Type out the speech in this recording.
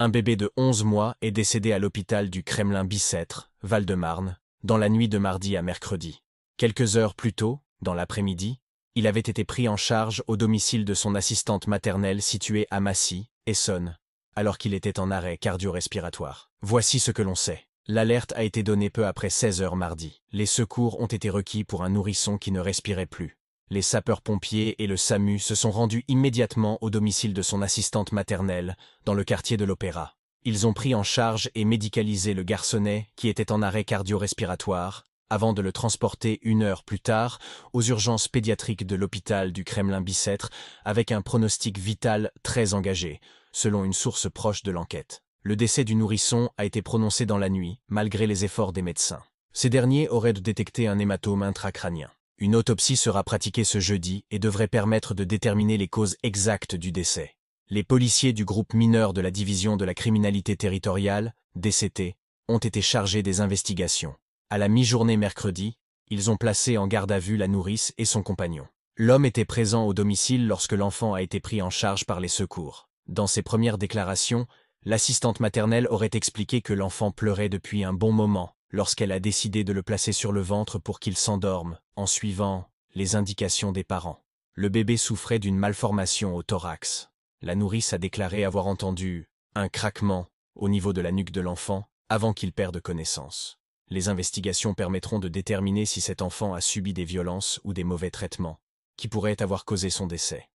Un bébé de 11 mois est décédé à l'hôpital du Kremlin-Bicêtre, Val-de-Marne, dans la nuit de mardi à mercredi. Quelques heures plus tôt, dans l'après-midi, il avait été pris en charge au domicile de son assistante maternelle située à Massy, Essonne, alors qu'il était en arrêt cardio-respiratoire. Voici ce que l'on sait. L'alerte a été donnée peu après 16 heures mardi. Les secours ont été requis pour un nourrisson qui ne respirait plus. Les sapeurs-pompiers et le SAMU se sont rendus immédiatement au domicile de son assistante maternelle, dans le quartier de l'Opéra. Ils ont pris en charge et médicalisé le garçonnet qui était en arrêt cardio-respiratoire, avant de le transporter 1 heure plus tard aux urgences pédiatriques de l'hôpital du Kremlin-Bicêtre avec un pronostic vital très engagé, selon une source proche de l'enquête. Le décès du nourrisson a été prononcé dans la nuit, malgré les efforts des médecins. Ces derniers auraient détecté un hématome intracrânien. Une autopsie sera pratiquée ce jeudi et devrait permettre de déterminer les causes exactes du décès. Les policiers du groupe mineur de la division de la criminalité territoriale, DCT, ont été chargés des investigations. À la mi-journée mercredi, ils ont placé en garde à vue la nourrice et son compagnon. L'homme était présent au domicile lorsque l'enfant a été pris en charge par les secours. Dans ses premières déclarations, l'assistante maternelle aurait expliqué que l'enfant pleurait depuis un bon moment, lorsqu'elle a décidé de le placer sur le ventre pour qu'il s'endorme, en suivant les indications des parents. Le bébé souffrait d'une malformation au thorax. La nourrice a déclaré avoir entendu un craquement au niveau de la nuque de l'enfant avant qu'il perde connaissance. Les investigations permettront de déterminer si cet enfant a subi des violences ou des mauvais traitements, qui pourraient avoir causé son décès.